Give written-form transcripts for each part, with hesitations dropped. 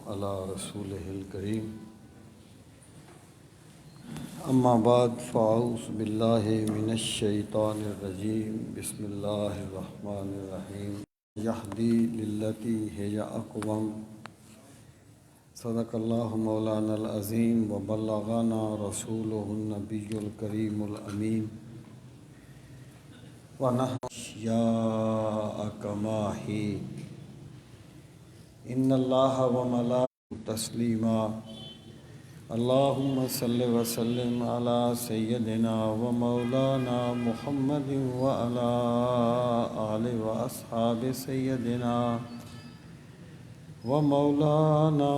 علی رسولہ الکریم اما بعد فاعوذ باللہ من الشیطان الرجیم بسم اللہ الرحمن الرحیم یہدی للتی ہی اقوم صدق اللہ مولانا العظیم وبلغنا رسولہ النبی الکریم الامین ونحن اشیاءک ماہی ان اللہ وملائکتہ تسلیما اللہم صلی وسلم علی سیدنا و مولانا محمد وعلی آل و اصحاب سیدنا و مولانا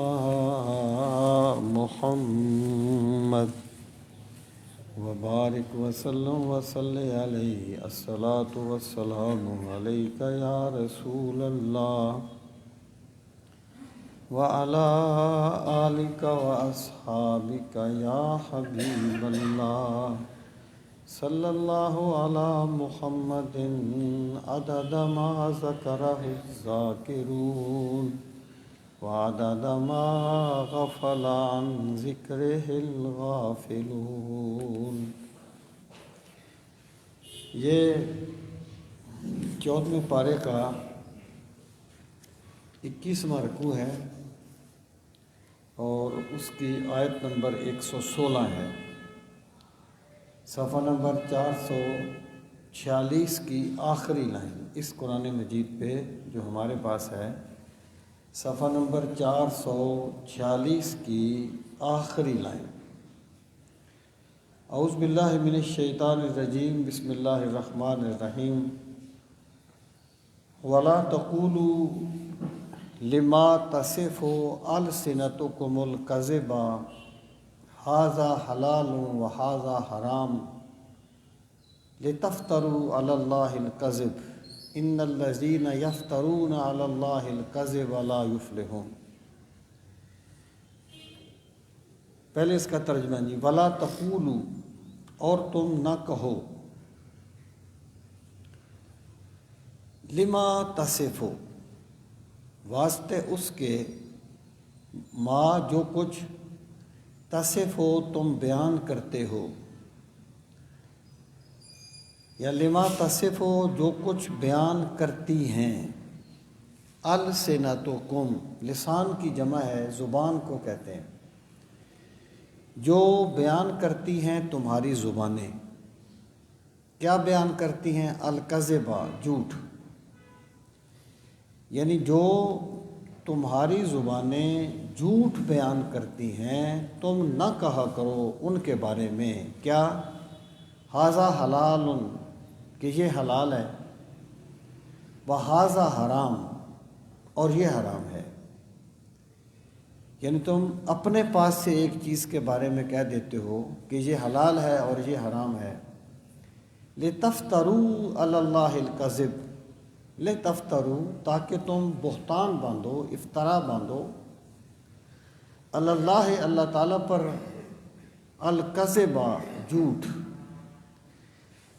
محمد وبارک وسلم وصلی علیہ الصلاۃ والسلام علیک یا رسول اللہ وعلى آلك وأصحابك يا حبيب الله صلى الله على محمد عدد ما ذكره الذاكرون وعدد ما غفل عن ذكره الغافلون۔ یہ 14ویں پارے کا 21واں رکوع ہے اور اس کی آیت نمبر 116 ہے، صفحہ نمبر 446 کی آخری لائن اس قرآن مجید پہ جو ہمارے پاس ہے، صفحہ نمبر 446 کی آخری لائن۔ اعوذ باللہ من الشیطان الرجیم بسم اللہ الرحمن الرحیم وَلَا تَقُولُوا لما تصف السنتکم الکذب ھذا حلال وھذا حرام لتفتروا علی اللہ الکذب ان الذین یفترون علی اللہ الکذب لا یفلحون۔ پہلے اس کا ترجمہ جی، ولا تقولوا، اور تم نہ کہو، لما تصفو، واسطے اس کے، ما جو کچھ، تصف ہو تم بیان کرتے ہو، یا لما تصف ہو جو کچھ بیان کرتی ہیں، السنتکم، لسان کی جمع ہے، زبان کو کہتے ہیں، جو بیان کرتی ہیں تمہاری زبانیں۔ کیا بیان کرتی ہیں؟ الکذبہ، جھوٹ، یعنی جو تمہاری زبانیں جھوٹ بیان کرتی ہیں تم نہ کہا کرو ان کے بارے میں، کیا؟ ھذا حلال، کہ یہ حلال ہے، وھذا حرام، اور یہ حرام ہے۔ یعنی تم اپنے پاس سے ایک چیز کے بارے میں کہہ دیتے ہو کہ یہ حلال ہے اور یہ حرام ہے، لتفتروا علی اللہ الکذب، لتفتروا، تاکہ تم بہتان باندھو، افطرا باندھو، علی اللہ، اللہ تعالیٰ پر، الکذب، جھوٹ۔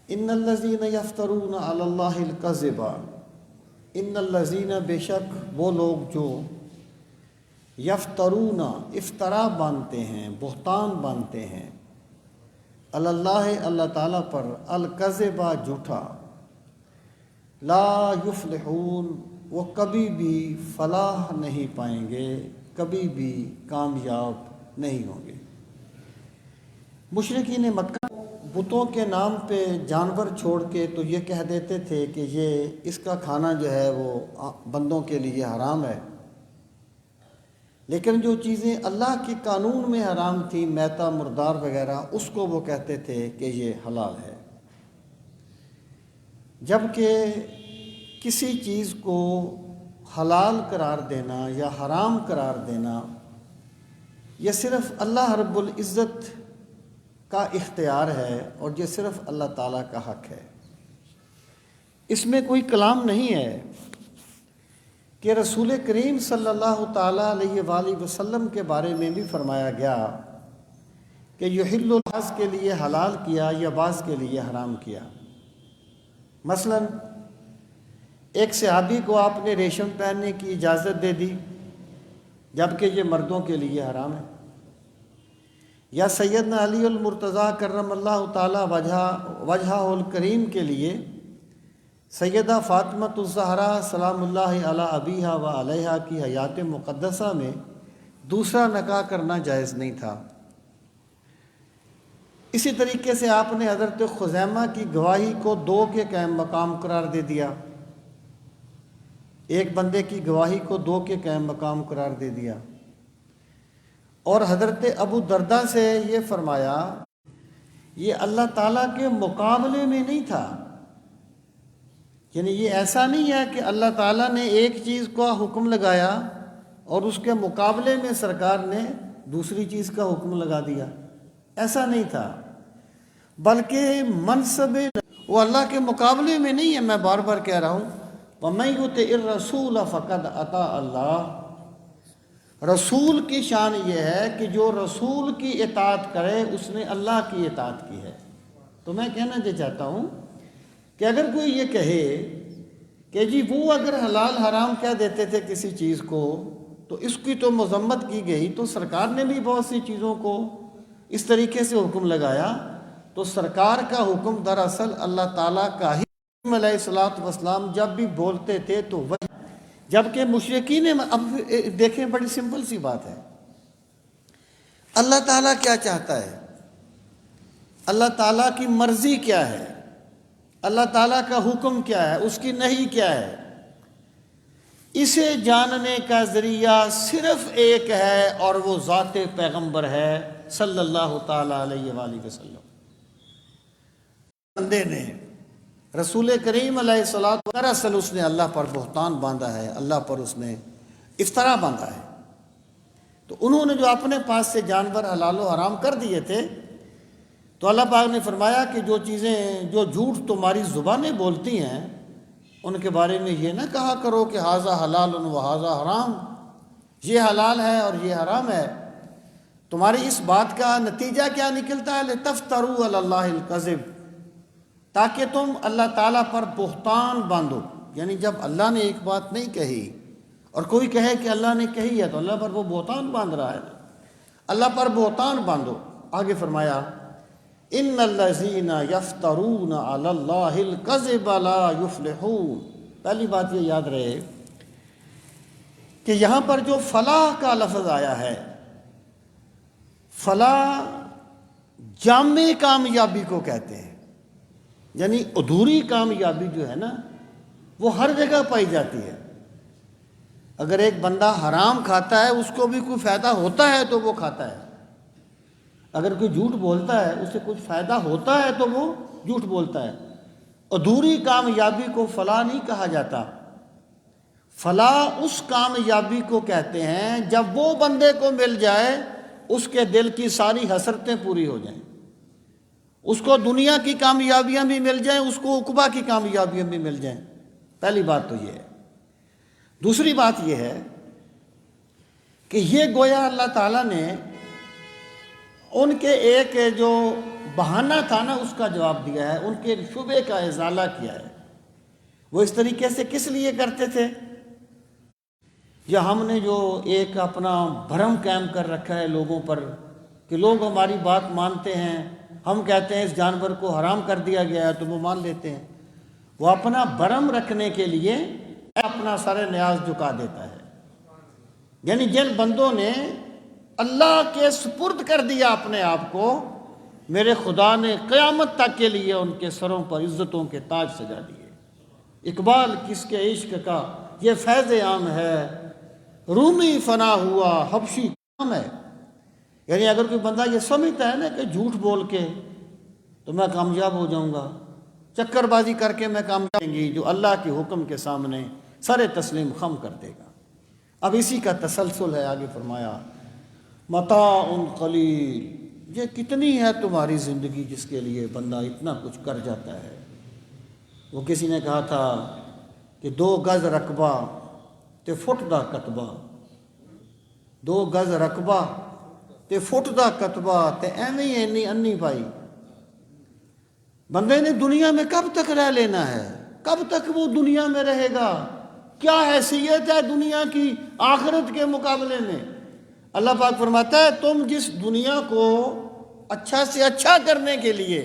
ان الذین یفترون علی اللہ الکذب، ان الذین، بے شک وہ لوگ جو، یفترون، افطرا باندھتے ہیں، بہتان باندھتے ہیں، علی اللہ، اللہ تعالیٰ پر، الکذب، جھوٹا، لا یفلحون، وہ کبھی بھی فلاح نہیں پائیں گے، کبھی بھی کامیاب نہیں ہوں گے۔ مشرکین مکہ بتوں کے نام پہ جانور چھوڑ کے تو یہ کہہ دیتے تھے کہ یہ اس کا کھانا جو ہے وہ بندوں کے لیے حرام ہے، لیکن جو چیزیں اللہ کے قانون میں حرام تھیں، میتہ، مردار وغیرہ، اس کو وہ کہتے تھے کہ یہ حلال ہے۔ جبکہ کسی چیز کو حلال قرار دینا یا حرام قرار دینا یہ صرف اللہ رب العزت کا اختیار ہے اور یہ صرف اللہ تعالیٰ کا حق ہے۔ اس میں کوئی کلام نہیں ہے کہ رسول کریم صلی اللہ تعالیٰ علیہ وآلہ وسلم کے بارے میں بھی فرمایا گیا کہ یحل بعض کے لیے حلال کیا یا بعض کے لیے حرام کیا۔ مثلا ایک صحابی کو آپ نے ریشم پہننے کی اجازت دے دی، جبکہ یہ مردوں کے لیے حرام ہے۔ یا سیدنا علی المرتضیٰ کرم اللہ تعالی وجہہ الکریم کے لیے سیدہ فاطمۃ الزہرا سلام اللہ علی ابیہا و علیہا کی حیات مقدسہ میں دوسرا نکاح کرنا جائز نہیں تھا۔ اسی طریقے سے آپ نے حضرت خزیمہ کی گواہی کو 2 کے قائم مقام قرار دے دیا، ایک بندے کی گواہی کو 2 کے قائم مقام قرار دے دیا۔ اور حضرت ابو دردہ سے یہ فرمایا یہ اللہ تعالیٰ کے مقابلے میں نہیں تھا، یعنی یہ ایسا نہیں ہے کہ اللہ تعالیٰ نے ایک چیز کا حکم لگایا اور اس کے مقابلے میں سرکار نے دوسری چیز کا حکم لگا دیا، ایسا نہیں تھا، بلکہ منصب وہ اللہ کے مقابلے میں نہیں ہے۔ میں بار بار کہہ رہا ہوں وَمَن يُطِعِ الرَّسُولَ فَقَدْ أَطَاعَ اللَّهَ، رسول کی شان یہ ہے کہ جو رسول کی اطاعت کرے اس نے اللہ کی اطاعت کی ہے۔ تو میں کہنا یہ چاہتا ہوں کہ اگر کوئی یہ کہے کہ جی وہ اگر حلال حرام کہہ دیتے تھے کسی چیز کو تو اس کی تو مذمت کی گئی، تو سرکار نے بھی بہت سی چیزوں کو اس طریقے سے حکم لگایا، تو سرکار کا حکم دراصل اللہ تعالیٰ کا ہی علیہ الصلوۃ والسلام جب بھی بولتے تھے تو وہی، جبکہ مشرکین اب دیکھیں بڑی سمپل سی بات ہے، اللہ تعالیٰ کیا چاہتا ہے، اللہ تعالیٰ کی مرضی کیا ہے، اللہ تعالیٰ کا حکم کیا ہے، اس کی نہی کیا ہے، اسے جاننے کا ذریعہ صرف ایک ہے اور وہ ذات پیغمبر ہے صلی اللہ تعالیٰ علیہ وآلہ وسلم۔ بندے نے رسول کریم علیہ الصلوۃ والسلام دراصل اس نے اللہ پر بہتان باندھا ہے، اللہ پر اس نے افطرا باندھا ہے، تو انہوں نے جو اپنے پاس سے جانور حلال و حرام کر دیے تھے تو اللہ پاک نے فرمایا کہ جو چیزیں جو جھوٹ تمہاری زبانیں بولتی ہیں ان کے بارے میں یہ نہ کہا کرو کہ ھذا حلال و ھذا حرام، یہ حلال ہے اور یہ حرام ہے۔ تمہاری اس بات کا نتیجہ کیا نکلتا ہے؟ لتفتروا علی اللہ الکذب، تاکہ تم اللہ تعالیٰ پر بہتان باندھو، یعنی جب اللہ نے ایک بات نہیں کہی اور کوئی کہے کہ اللہ نے کہی ہے تو اللہ پر وہ بہتان باندھ رہا ہے، اللہ پر بہتان باندھو۔ آگے فرمایا ان الذین یفترون علی اللہ الکذب لا یفلحون۔ پہلی بات یہ یاد رہے کہ یہاں پر جو فلاح کا لفظ آیا ہے، فلاح جامع کامیابی کو کہتے ہیں، یعنی ادھوری کامیابی جو ہے نا وہ ہر جگہ پائی جاتی ہے۔ اگر ایک بندہ حرام کھاتا ہے اس کو بھی کوئی فائدہ ہوتا ہے تو وہ کھاتا ہے، اگر کوئی جھوٹ بولتا ہے اسے کچھ فائدہ ہوتا ہے تو وہ جھوٹ بولتا ہے۔ ادھوری کامیابی کو فلاح نہیں کہا جاتا، فلاح اس کامیابی کو کہتے ہیں جب وہ بندے کو مل جائے اس کے دل کی ساری حسرتیں پوری ہو جائیں، اس کو دنیا کی کامیابیاں بھی مل جائیں، اس کو عقبہ کی کامیابیاں بھی مل جائیں۔ پہلی بات تو یہ ہے۔ دوسری بات یہ ہے کہ یہ گویا اللہ تعالیٰ نے ان کے ایک جو بہانہ تھا نا اس کا جواب دیا ہے، ان کے ایک شبے کا ازالہ کیا ہے۔ وہ اس طریقے سے کس لیے کرتے تھے؟ یا ہم نے جو ایک اپنا بھرم قائم کر رکھا ہے لوگوں پر کہ لوگ ہماری بات مانتے ہیں، ہم کہتے ہیں اس جانور کو حرام کر دیا گیا ہے تو وہ مان لیتے ہیں، وہ اپنا بھرم رکھنے کے لیے اپنا سارے نیاز جھکا دیتا ہے۔ یعنی جن بندوں نے اللہ کے سپرد کر دیا اپنے آپ کو، میرے خدا نے قیامت تک کے لیے ان کے سروں پر عزتوں کے تاج سجا دیے۔ اقبال کس کے عشق کا یہ فیض عام ہے، رومی فنا ہوا حبشی کام ہے۔ یعنی اگر کوئی بندہ یہ سمجھتا ہے نا کہ جھوٹ بول کے تو میں کامیاب ہو جاؤں گا، چکر بازی کر کے میں کامیاب ہوں گی، جو اللہ کے حکم کے سامنے سر تسلیم خم کر دے گا۔ اب اسی کا تسلسل ہے، آگے فرمایا متاع قلیل، یہ کتنی ہے تمہاری زندگی جس کے لیے بندہ اتنا کچھ کر جاتا ہے۔ وہ کسی نے کہا تھا کہ 2 گز رقبہ تے فٹ دا کتبہ، 2 گز رقبہ تے فٹ دا کتبہ تے ایویں ہی اینی انی پائی۔ بندے نے دنیا میں کب تک رہ لینا ہے؟ کب تک وہ دنیا میں رہے گا؟ کیا حیثیت ہے دنیا کی آخرت کے مقابلے میں؟ اللہ پاک فرماتا ہے تم جس دنیا کو اچھا سے اچھا کرنے کے لیے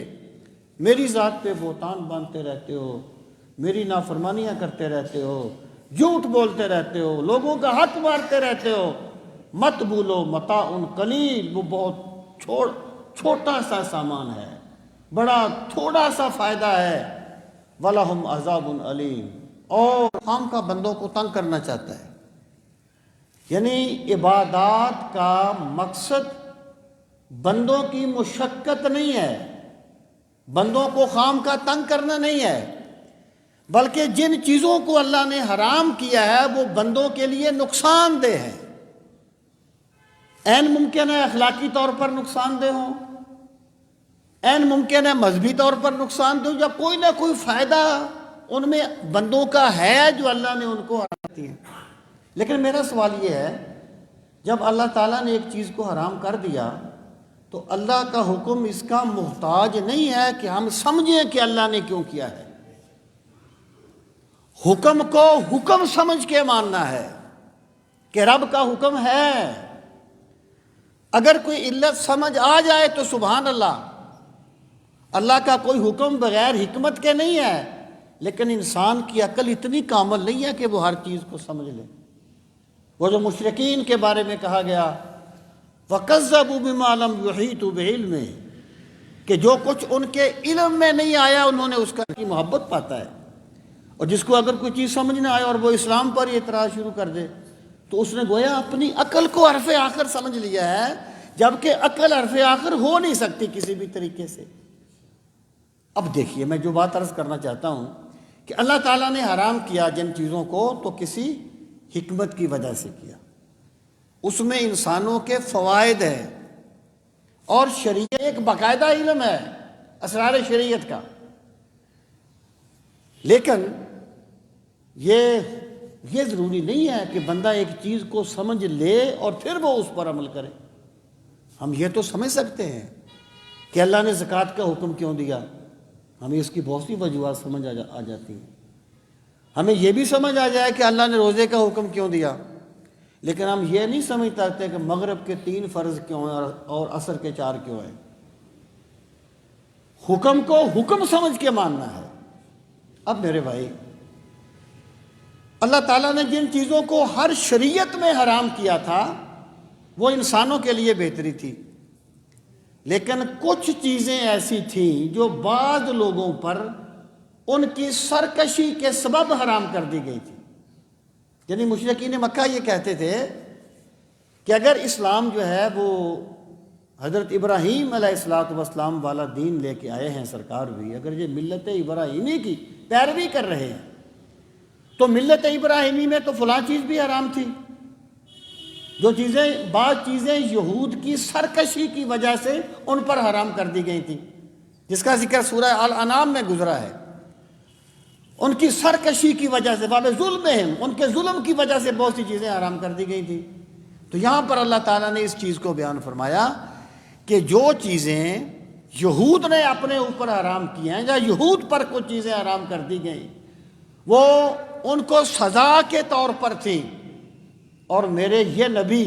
میری ذات پہ بہتان باندھتے رہتے ہو، میری نافرمانیاں کرتے رہتے ہو، جھوٹ بولتے رہتے ہو، لوگوں کا حق مارتے رہتے ہو، مت بھولو متاع قلیل، وہ بہت چھوٹا سا سامان ہے، بڑا تھوڑا سا فائدہ ہے، وَلَهُمْ عَذَابٌ علیم، اور خام کا بندوں کو تنگ کرنا چاہتا ہے۔ یعنی عبادات کا مقصد بندوں کی مشقت نہیں ہے، بندوں کو خام کا تنگ کرنا نہیں ہے، بلکہ جن چیزوں کو اللہ نے حرام کیا ہے وہ بندوں کے لیے نقصان دہ ہے۔ عین ممکن ہے اخلاقی طور پر نقصان دہ ہوں، عین ممکن ہے مذہبی طور پر نقصان دہ ہوں، یا کوئی نہ کوئی فائدہ ان میں بندوں کا ہے جو اللہ نے ان کو حرام کی ہے۔ لیکن میرا سوال یہ ہے، جب اللہ تعالیٰ نے ایک چیز کو حرام کر دیا تو اللہ کا حکم اس کا محتاج نہیں ہے کہ ہم سمجھیں کہ اللہ نے کیوں کیا ہے۔ حکم کو حکم سمجھ کے ماننا ہے کہ رب کا حکم ہے۔ اگر کوئی علت سمجھ آ جائے تو سبحان اللہ، اللہ کا کوئی حکم بغیر حکمت کے نہیں ہے، لیکن انسان کی عقل اتنی کامل نہیں ہے کہ وہ ہر چیز کو سمجھ لے۔ وہ جو مشرکین کے بارے میں کہا گیا وَكَذَّبُوا بِمَا لَمْ يُحِيطُوا بِعِلْمِهِ، کہ جو کچھ ان کے علم میں نہیں آیا انہوں نے اس کی محبت پاتا ہے، اور جس کو اگر کوئی چیز سمجھ نہ آئے اور وہ اسلام پر ہی اعتراض شروع کر دے تو اس نے گویا اپنی عقل کو حرف آخر سمجھ لیا ہے، جبکہ عقل حرف آخر ہو نہیں سکتی کسی بھی طریقے سے۔ اب دیکھیے میں جو بات عرض کرنا چاہتا ہوں کہ اللہ تعالیٰ نے حرام کیا جن چیزوں کو تو کسی حکمت کی وجہ سے کیا، اس میں انسانوں کے فوائد ہیں، اور شریعت ایک باقاعدہ علم ہے اسرار شریعت کا، لیکن یہ ضروری نہیں ہے کہ بندہ ایک چیز کو سمجھ لے اور پھر وہ اس پر عمل کرے۔ ہم یہ تو سمجھ سکتے ہیں کہ اللہ نے زکوٰۃ کا حکم کیوں دیا، ہمیں اس کی بہت سی وجوہات سمجھ آ جاتی ہیں۔ ہمیں یہ بھی سمجھ آ جائے کہ اللہ نے روزے کا حکم کیوں دیا، لیکن ہم یہ نہیں سمجھ سکتے کہ مغرب کے 3 فرض کیوں ہیں اور عصر کے 4 کیوں ہیں۔ حکم کو حکم سمجھ کے ماننا ہے۔ اب میرے بھائی، اللہ تعالیٰ نے جن چیزوں کو ہر شریعت میں حرام کیا تھا وہ انسانوں کے لیے بہتری تھی، لیکن کچھ چیزیں ایسی تھیں جو بعض لوگوں پر ان کی سرکشی کے سبب حرام کر دی گئی تھی۔ یعنی مشرکین مکہ یہ کہتے تھے کہ اگر اسلام جو ہے وہ حضرت ابراہیم علیہ السلام والا دین لے کے آئے ہیں سرکار بھی، اگر یہ ملت ابراہیمی کی پیروی کر رہے ہیں تو ملت ابراہیمی میں تو فلاں چیز بھی حرام تھی، جو بعض چیزیں یہود کی سرکشی کی وجہ سے ان پر حرام کر دی گئی تھیں، جس کا ذکر سورہ الانعام میں گزرا ہے۔ ان کی سرکشی کی وجہ سے ظلمہم، ان کے ظلم کی وجہ سے بہت سی چیزیں حرام کر دی گئی تھیں۔ تو یہاں پر اللہ تعالیٰ نے اس چیز کو بیان فرمایا کہ جو چیزیں یہود نے اپنے اوپر حرام کی ہیں یا یہود پر کچھ چیزیں حرام کر دی گئیں وہ ان کو سزا کے طور پر تھیں، اور میرے یہ نبی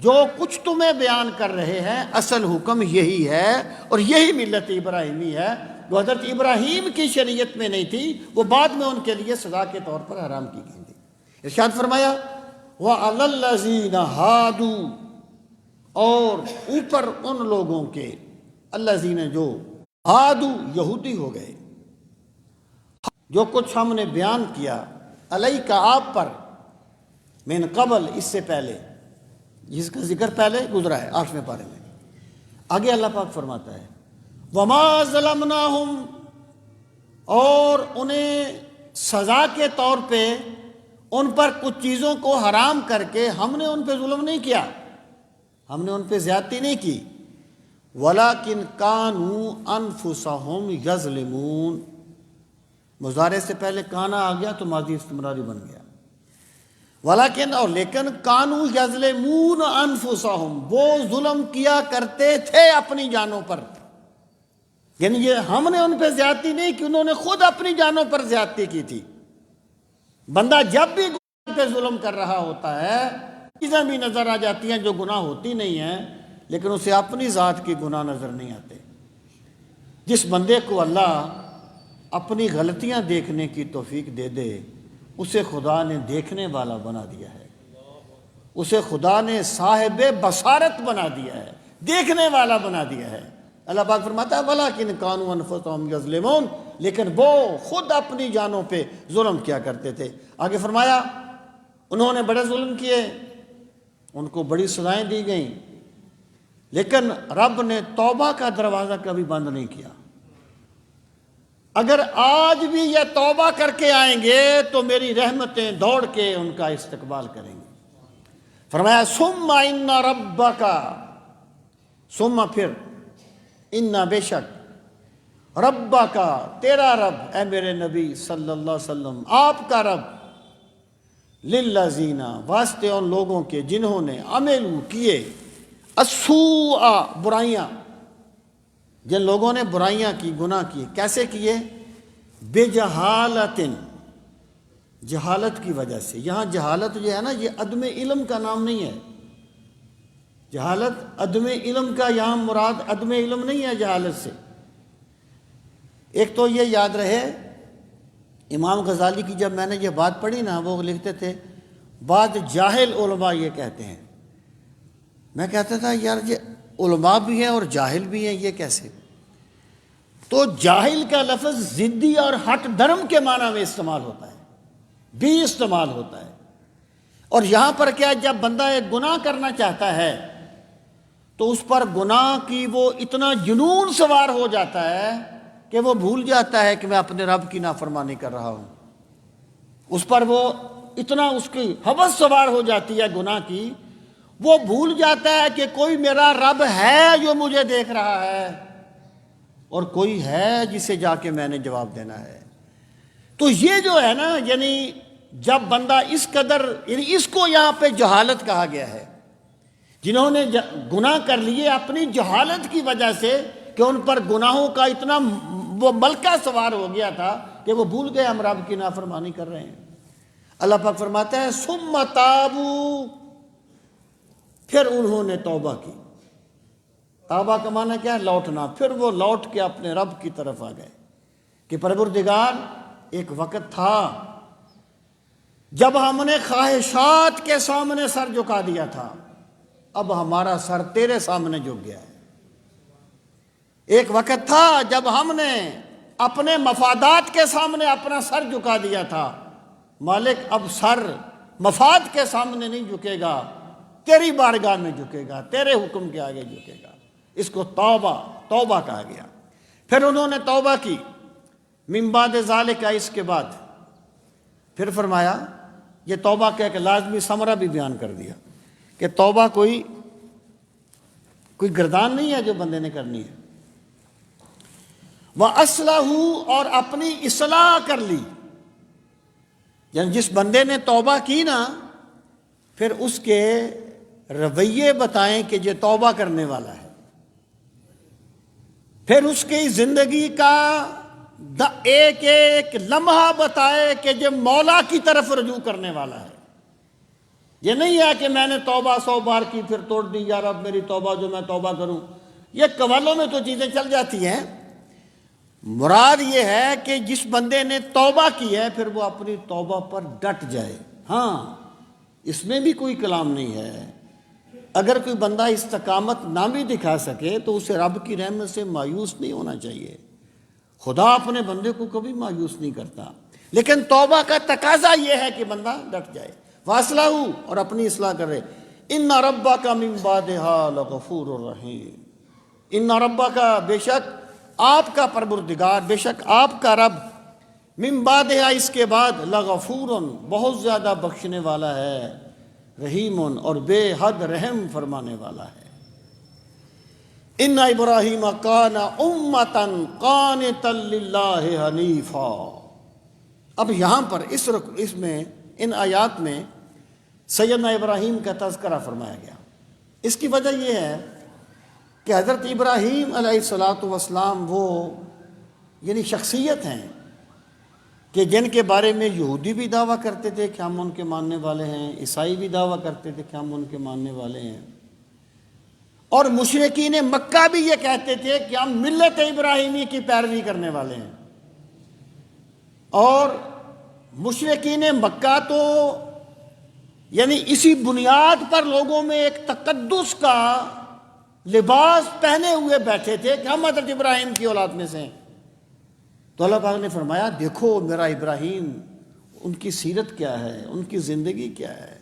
جو کچھ تمہیں بیان کر رہے ہیں اصل حکم یہی ہے، اور یہی ملت ابراہیمی ہے جو حضرت ابراہیم کی شریعت میں نہیں تھی، وہ بعد میں ان کے لیے سزا کے طور پر حرام کی گئی تھی۔ ارشاد فرمایا وَعَلَى الَّذِينَ هَادُوا، اور اوپر ان لوگوں کے الذین جو ہادو یہودی ہو گئے، جو کچھ ہم نے بیان کیا علیہ کا آپ پر من قبل، اس سے پہلے، جس کا ذکر پہلے گزرا ہے 8ویں پارے میں۔ آگے اللہ پاک فرماتا ہے وَمَا ظَلَمْنَاهُمْ، اور انہیں سزا کے طور پہ ان پر کچھ چیزوں کو حرام کر کے ہم نے ان پہ ظلم نہیں کیا، ہم نے ان پہ زیادتی نہیں کی، وَلَكِنْ كَانُوا أَنفُسَهُمْ يَظْلِمُونَ، مضارع سے پہلے کانا آ گیا تو ماضی استمراری بن گیا، ولیکن، اور لیکن، کانو یظلمون انفسہم، وہ ظلم کیا کرتے تھے اپنی جانوں پر، یعنی یہ ہم نے ان پہ زیادتی نہیں کی، انہوں نے خود اپنی جانوں پر زیادتی کی تھی۔ بندہ جب بھی گناہ پہ ظلم کر رہا ہوتا ہے، چیزیں بھی نظر آ جاتی ہیں جو گناہ ہوتی نہیں ہیں، لیکن اسے اپنی ذات کی گناہ نظر نہیں آتے۔ جس بندے کو اللہ اپنی غلطیاں دیکھنے کی توفیق دے دے، اسے خدا نے دیکھنے والا بنا دیا ہے، اسے خدا نے صاحب بصارت بنا دیا ہے، دیکھنے والا بنا دیا ہے۔ اللہ پاک فرماتا ہے وَلَٰكِنْ كَانُوا أَنفُسَهُمْ يَظْلِمُونَ، لیکن وہ خود اپنی جانوں پہ ظلم کیا کرتے تھے۔ آگے فرمایا انہوں نے بڑے ظلم کیے، ان کو بڑی سزائیں دی گئیں، لیکن رب نے توبہ کا دروازہ کبھی بند نہیں کیا۔ اگر آج بھی یہ توبہ کر کے آئیں گے تو میری رحمتیں دوڑ کے ان کا استقبال کریں گے۔ فرمایا ثم ان ربک، ثم پھر، ان بے شک، ربک تیرا رب، اے میرے نبی صلی اللہ علیہ وسلم آپ کا رب، للذین واسطے ان لوگوں کے جنہوں نے عملوا کیے، السوء برائیاں، جن لوگوں نے برائیاں کی، گناہ کیے، کیسے کیے؟ بجہالت، جہالت کی وجہ سے۔ یہاں جہالت جو ہے نا، یہ عدم علم کا نام نہیں ہے۔ جہالت عدم علم کا یہاں مراد عدم علم نہیں ہے جہالت سے۔ ایک تو یہ یاد رہے، امام غزالی کی جب میں نے یہ بات پڑھی نا، وہ لکھتے تھے بعض جاہل علماء یہ کہتے ہیں، میں کہتا تھا یار یہ علماء بھی ہیں اور جاہل بھی ہیں، یہ کیسے؟ تو جاہل کا لفظ ضدی اور ہٹ درم کے معنی میں استعمال ہوتا ہے، بھی استعمال ہوتا ہے۔ اور یہاں پر کیا، جب بندہ ایک گناہ کرنا چاہتا ہے تو اس پر گناہ کی وہ اتنا جنون سوار ہو جاتا ہے کہ وہ بھول جاتا ہے کہ میں اپنے رب کی نافرمانی کر رہا ہوں۔ اس پر وہ اتنا اس کی ہوس سوار ہو جاتی ہے گناہ کی، وہ بھول جاتا ہے کہ کوئی میرا رب ہے جو مجھے دیکھ رہا ہے، اور کوئی ہے جسے جا کے میں نے جواب دینا ہے۔ تو یہ جو ہے نا، یعنی جب بندہ اس قدر، یعنی اس کو یہاں پہ جہالت کہا گیا ہے، جنہوں نے گناہ کر لیے اپنی جہالت کی وجہ سے، کہ ان پر گناہوں کا اتنا وہ ملکہ سوار ہو گیا تھا کہ وہ بھول گئے ہم رب کی نافرمانی کر رہے ہیں۔ اللہ پاک فرماتا ہے ثم تابوا، پھر انہوں نے توبہ کی۔ توبہ کا معنی کیا ہے؟ لوٹنا۔ پھر وہ لوٹ کے اپنے رب کی طرف آ گئے کہ پروردگار، ایک وقت تھا جب ہم نے خواہشات کے سامنے سر جھکا دیا تھا، اب ہمارا سر تیرے سامنے جھک گیا ہے۔ ایک وقت تھا جب ہم نے اپنے مفادات کے سامنے اپنا سر جھکا دیا تھا، مالک اب سر مفاد کے سامنے نہیں جھکے گا، تیری بارگاہ میں جھکے گا، تیرے حکم کے آگے جھکے گا۔ اس کو توبہ کہا گیا۔ پھر انہوں نے توبہ کی، من بعد ذالک، اس کے بعد پھر فرمایا، یہ توبہ کا ایک لازمی ثمرہ بھی بیان کر دیا کہ توبہ کوئی گردان نہیں ہے جو بندے نے کرنی ہے۔ وَأَصْلَحُوا، اور اپنی اصلاح کر لی۔ یعنی جس بندے نے توبہ کی نا، پھر اس کے رویے بتائیں کہ یہ توبہ کرنے والا ہے، پھر اس کی زندگی کا ایک ایک لمحہ بتائے کہ یہ مولا کی طرف رجوع کرنے والا ہے۔ یہ نہیں ہے کہ میں نے توبہ 100 بار کی پھر توڑ دی، یا رب میری توبہ جو میں توبہ کروں۔ یہ قوالوں میں تو چیزیں چل جاتی ہیں۔ مراد یہ ہے کہ جس بندے نے توبہ کی ہے پھر وہ اپنی توبہ پر ڈٹ جائے۔ ہاں، اس میں بھی کوئی کلام نہیں ہے۔ اگر کوئی بندہ استقامت نہ بھی دکھا سکے تو اسے رب کی رحمت سے مایوس نہیں ہونا چاہیے۔ خدا اپنے بندے کو کبھی مایوس نہیں کرتا، لیکن توبہ کا تقاضا یہ ہے کہ بندہ ڈٹ جائے۔ وَأَصْلَحُوا، اور اپنی اصلاح کرے۔ إِنَّ رَبَّكَ مِن بَعْدِهَا لَغَفُورٌ رَحِيمٌ، إِنَّ رَبَّكَ، بے شک آپ کا پروردگار، بے شک آپ کا رب، من بعدہا، اس کے بعد، لغفور، بہت زیادہ بخشنے والا ہے، رحیم، اور بے حد رحم فرمانے والا ہے۔ ان ابراہیم کان امۃ قانتا للہ حنیفا۔ اب یہاں پر اس میں ان آیات میں سیدنا ابراہیم کا تذکرہ فرمایا گیا۔ اس کی وجہ یہ ہے کہ حضرت ابراہیم علیہ الصلاۃ والسلام وہ یعنی شخصیت ہیں کہ جن کے بارے میں یہودی بھی دعویٰ کرتے تھے کہ ہم ان کے ماننے والے ہیں، عیسائی بھی دعویٰ کرتے تھے کہ ہم ان کے ماننے والے ہیں، اور مشرکین مکہ بھی یہ کہتے تھے کہ ہم ملت ابراہیمی کی پیروی کرنے والے ہیں۔ اور مشرکین مکہ تو یعنی اسی بنیاد پر لوگوں میں ایک تقدس کا لباس پہنے ہوئے بیٹھے تھے کہ ہم حضرت ابراہیم کی اولاد میں سے ہیں۔ تو اللہ پاک نے فرمایا دیکھو میرا ابراہیم، ان کی سیرت کیا ہے، ان کی زندگی کیا ہے۔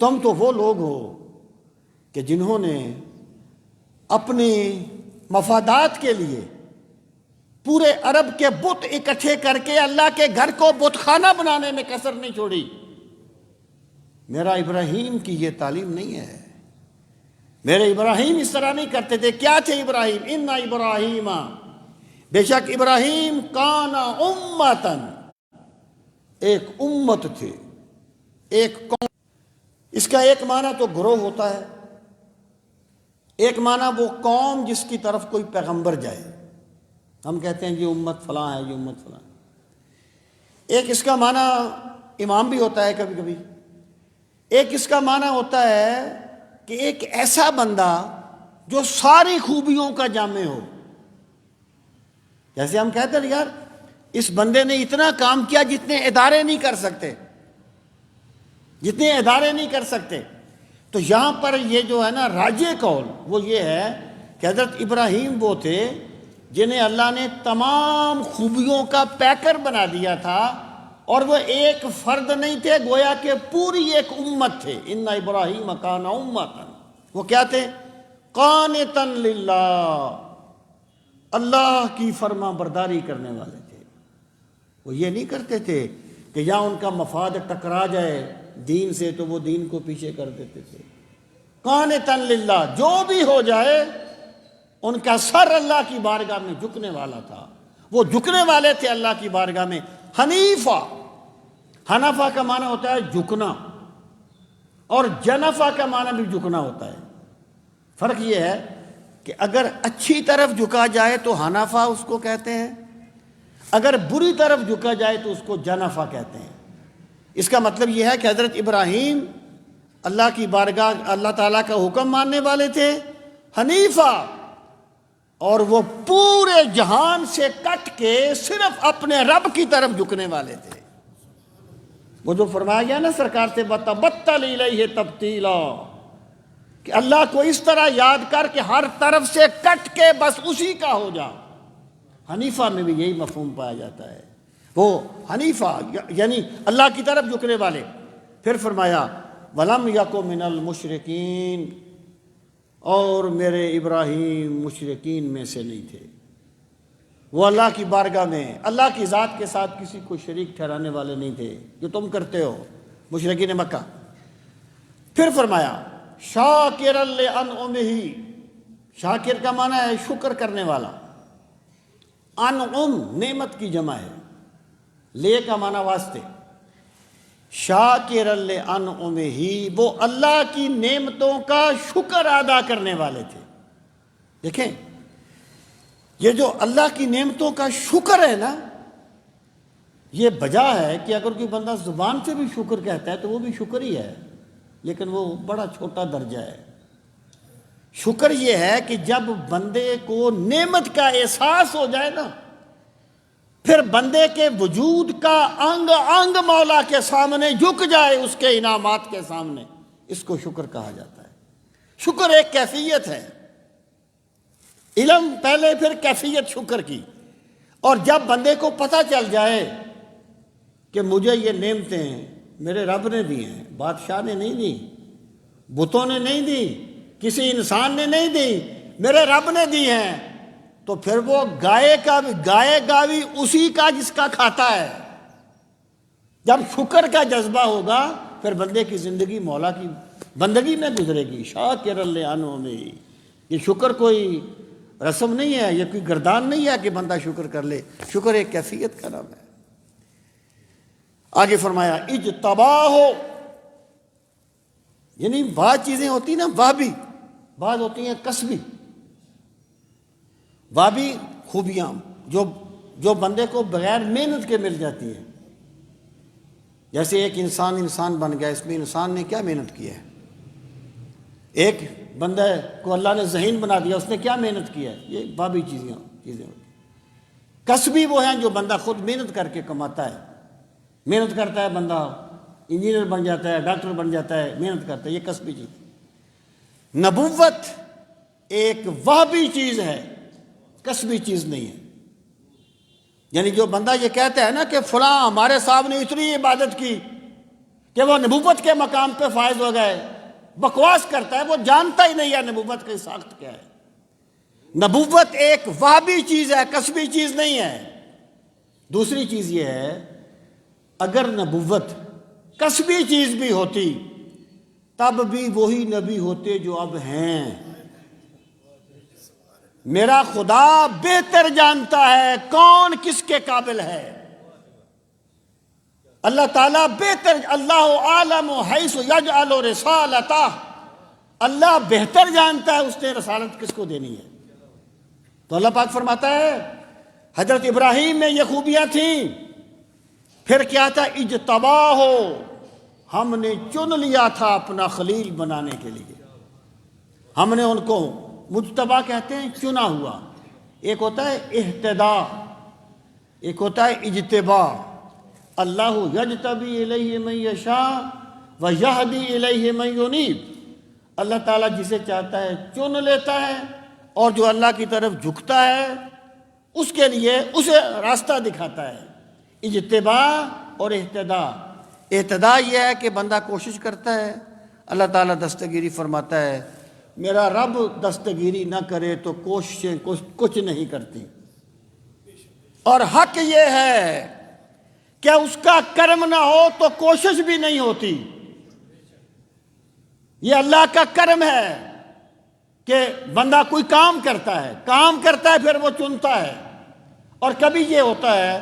تم تو وہ لوگ ہو کہ جنہوں نے اپنی مفادات کے لیے پورے عرب کے بت اکٹھے کر کے اللہ کے گھر کو بت خانہ بنانے میں کسر نہیں چھوڑی۔ میرا ابراہیم کی یہ تعلیم نہیں ہے، میرے ابراہیم اس طرح نہیں کرتے تھے۔ کیا تھے ابراہیم؟ ان ابراہیم، بے شک ابراہیم کانا امتن، ایک امت تھے، ایک قوم۔ اس کا ایک معنی تو گروہ ہوتا ہے، ایک معنی وہ قوم جس کی طرف کوئی پیغمبر جائے، ہم کہتے ہیں یہ امت فلاں ہے، یہ امت فلاں۔ ایک اس کا معنی امام بھی ہوتا ہے کبھی کبھی، ایک اس کا معنی ہوتا ہے کہ ایک ایسا بندہ جو ساری خوبیوں کا جامع ہو۔ جیسے ہم کہتے ہیں یار اس بندے نے اتنا کام کیا جتنے ادارے نہیں کر سکتے، جتنے ادارے نہیں کر سکتے۔ تو یہاں پر یہ جو ہے نا راجع قول وہ یہ ہے کہ حضرت ابراہیم وہ تھے جنہیں اللہ نے تمام خوبیوں کا پیکر بنا دیا تھا، اور وہ ایک فرد نہیں تھے، گویا کہ پوری ایک امت تھے۔ ان ابراہیم کان امتن، وہ کیا تھے؟ قانتا للہ، اللہ کی فرما برداری کرنے والے تھے۔ وہ یہ نہیں کرتے تھے کہ یا ان کا مفاد ٹکرا جائے دین سے تو وہ دین کو پیچھے کر دیتے تھے۔ قانتا للہ، جو بھی ہو جائے ان کا سر اللہ کی بارگاہ میں جھکنے والا تھا، وہ جھکنے والے تھے اللہ کی بارگاہ میں۔ حنیفہ، حنفہ کا معنی ہوتا ہے جھکنا، اور جنفہ کا معنی بھی جھکنا ہوتا ہے۔ فرق یہ ہے کہ اگر اچھی طرف جھکا جائے تو حنفہ اس کو کہتے ہیں، اگر بری طرف جھکا جائے تو اس کو جنفہ کہتے ہیں۔ اس کا مطلب یہ ہے کہ حضرت ابراہیم اللہ کی بارگاہ اللہ تعالیٰ کا حکم ماننے والے تھے، حنیفہ، اور وہ پورے جہان سے کٹ کے صرف اپنے رب کی طرف جھکنے والے تھے۔ وہ جو فرمایا گیا نا سرکار سے وَتَبَتَّلْ إِلَيْهِ تَبْتِيلًا، کہ اللہ کو اس طرح یاد کر کے ہر طرف سے کٹ کے بس اسی کا ہو جا۔ حنیفہ میں بھی یہی مفہوم پایا جاتا ہے، وہ حنیفہ یعنی اللہ کی طرف جھکنے والے۔ پھر فرمایا وَلَمْ يَكُ مِنَ الْمُشْرِكِينَ، اور میرے ابراہیم مشرکین میں سے نہیں تھے۔ وہ اللہ کی بارگاہ میں اللہ کی ذات کے ساتھ کسی کو شریک ٹھہرانے والے نہیں تھے جو تم کرتے ہو مشرکین مکہ۔ پھر فرمایا شاکرا لانعمہ، شاکر کا معنی ہے شکر کرنے والا، انعم نعمت کی جمع ہے، لے کا معنی واسطے۔ شاکرا لانعمہ، وہ اللہ کی نعمتوں کا شکر ادا کرنے والے تھے۔ دیکھیں یہ جو اللہ کی نعمتوں کا شکر ہے نا، یہ بجا ہے کہ اگر کوئی بندہ زبان سے بھی شکر کہتا ہے تو وہ بھی شکر ہی ہے، لیکن وہ بڑا چھوٹا درجہ ہے۔ شکر یہ ہے کہ جب بندے کو نعمت کا احساس ہو جائے نا، پھر بندے کے وجود کا انگ انگ مولا کے سامنے جھک جائے، اس کے انعامات کے سامنے، اس کو شکر کہا جاتا ہے۔ شکر ایک کیفیت ہے، علم پہلے پھر کیفیت شکر کی۔ اور جب بندے کو پتہ چل جائے کہ مجھے یہ نعمتیں میرے رب نے دی ہیں، بادشاہ نے نہیں دی، بتوں نے نہیں دی، کسی انسان نے نہیں دی، میرے رب نے دی ہیں، تو پھر وہ گائے گا بھی اسی کا جس کا کھاتا ہے۔ جب شکر کا جذبہ ہوگا پھر بندے کی زندگی مولا کی بندگی میں گزرے گی۔ شاکرا لانعمہ، یہ شکر کوئی رسم نہیں ہے، یہ کوئی گردان نہیں ہے کہ بندہ شکر کر لے، شکر ایک کیفیت کا نام ہے۔ آگے فرمایا اجتباہ، یعنی بعض چیزیں ہوتی نا وابی، بعض ہوتی ہیں کسبی۔ وابی خوبیاں جو جو بندے کو بغیر محنت کے مل جاتی ہے. جیسے ایک انسان بن گیا، اس میں انسان نے کیا محنت کی ہے؟ ایک بندہ کو اللہ نے ذہین بنا دیا، اس نے کیا محنت کی ہے؟ یہ بابی چیزیں ہوتی ہیں. کسبی وہ ہیں جو بندہ خود محنت کر کے کماتا ہے. محنت کرتا ہے بندہ، انجینئر بن جاتا ہے، ڈاکٹر بن جاتا ہے، محنت کرتا ہے، یہ کسبی چیز. نبوت ایک وہبی چیز ہے، کسبی چیز نہیں ہے. یعنی جو بندہ یہ کہتا ہے نا کہ فلاں ہمارے صاحب نے اتنی عبادت کی کہ وہ نبوت کے مقام پہ فائز ہو گئے، بکواس کرتا ہے، وہ جانتا ہی نہیں ہے نبوت کی ساخت کیا ہے. نبوت ایک وہبی چیز ہے، کسبی چیز نہیں ہے. دوسری چیز یہ ہے، اگر نبوت کسبی چیز بھی ہوتی تب بھی وہی نبی ہوتے جو اب ہیں. میرا خدا بہتر جانتا ہے کون کس کے قابل ہے. اللہ تعالیٰ بہتر، اللہ عالم حیث یجعل رسالتہ، اللہ بہتر جانتا ہے اس نے رسالت کس کو دینی ہے. تو اللہ پاک فرماتا ہے حضرت ابراہیم میں یہ خوبیاں تھیں. پھر کیا تھا؟ اجتباہ، ہم نے چن لیا تھا اپنا خلیل بنانے کے لیے. ہم نے ان کو مجتبا کہتے ہیں، چنا ہوا. ایک ہوتا ہے اہتدا، ایک ہوتا ہے اجتبا. اللہ یجتبی الیہ من یشاء ویہدی الیہ من ینیب. اللہ تعالیٰ جسے چاہتا ہے چن لیتا ہے، اور جو اللہ کی طرف جھکتا ہے اس کے لیے اسے راستہ دکھاتا ہے. اجتبا اور اہتدا. اہتدا یہ ہے کہ بندہ کوشش کرتا ہے، اللہ تعالیٰ دستگیری فرماتا ہے. میرا رب دستگیری نہ کرے تو کوششیں کچھ نہیں کرتی. اور حق یہ ہے کہ اس کا کرم نہ ہو تو کوشش بھی نہیں ہوتی. یہ اللہ کا کرم ہے کہ بندہ کوئی کام کرتا ہے پھر وہ چنتا ہے. اور کبھی یہ ہوتا ہے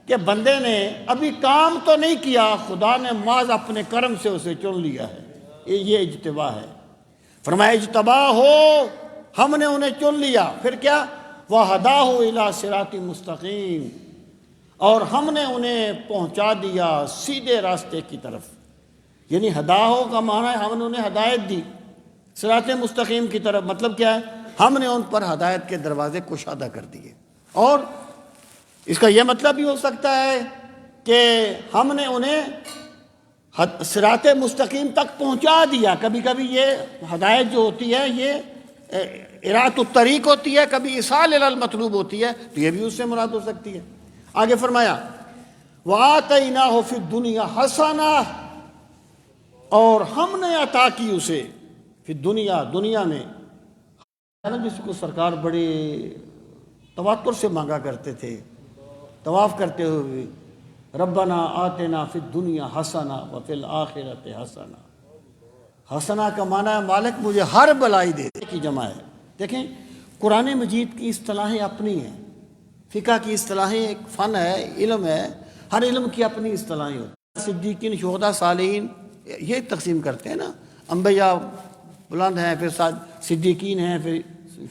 کہ بندے نے ابھی کام تو نہیں کیا، خدا نے محض اپنے کرم سے اسے چن لیا ہے. یہ اجتبا ہے. فرمایا اجتبا ہو، ہم نے انہیں چن لیا. پھر کیا؟ وَهَدَاهُ إِلَىٰ صِرَاطٍ مُسْتَقِيمٍ، اور ہم نے انہیں پہنچا دیا سیدھے راستے کی طرف. یعنی ہداہو کا معنی ہے ہم نے انہیں ہدایت دی صراط مستقیم کی طرف. مطلب کیا ہے؟ ہم نے ان پر ہدایت کے دروازے کشادہ کر دیے. اور اس کا یہ مطلب بھی ہو سکتا ہے کہ ہم نے انہیں صراط مستقیم تک پہنچا دیا. کبھی کبھی یہ ہدایت جو ہوتی ہے یہ اراۃ الطریق ہوتی ہے، کبھی ایصال الی المطلوب ہوتی ہے، تو یہ بھی اس سے مراد ہو سکتی ہے. آگے فرمایا وَآتَيْنَاهُ فِي الدُّنْيَا حَسَنَةً، اور ہم نے عطا کی اسے فی الدنیا، دنیا میں. جس کو سرکار بڑے تواتر سے مانگا کرتے تھے طواف کرتے ہوئے، ربنا آتنا فی الدنیا حسنہ وفی الآخرۃ حسنہ. حسنہ کا معنی ہے مالک مجھے ہر بلائی دے کی جمع ہے. دیکھیں قرآن مجید کی اصطلاحیں اپنی ہیں، فقہ کی اصطلاحیں ایک فن ہے، علم ہے، ہر علم کی اپنی اصطلاحیں ہوتی ہیں. صدیقین، شہداء، صالحین یہ تقسیم کرتے ہیں نا. انبیاء بلند ہیں، پھر صدیقین ہیں، پھر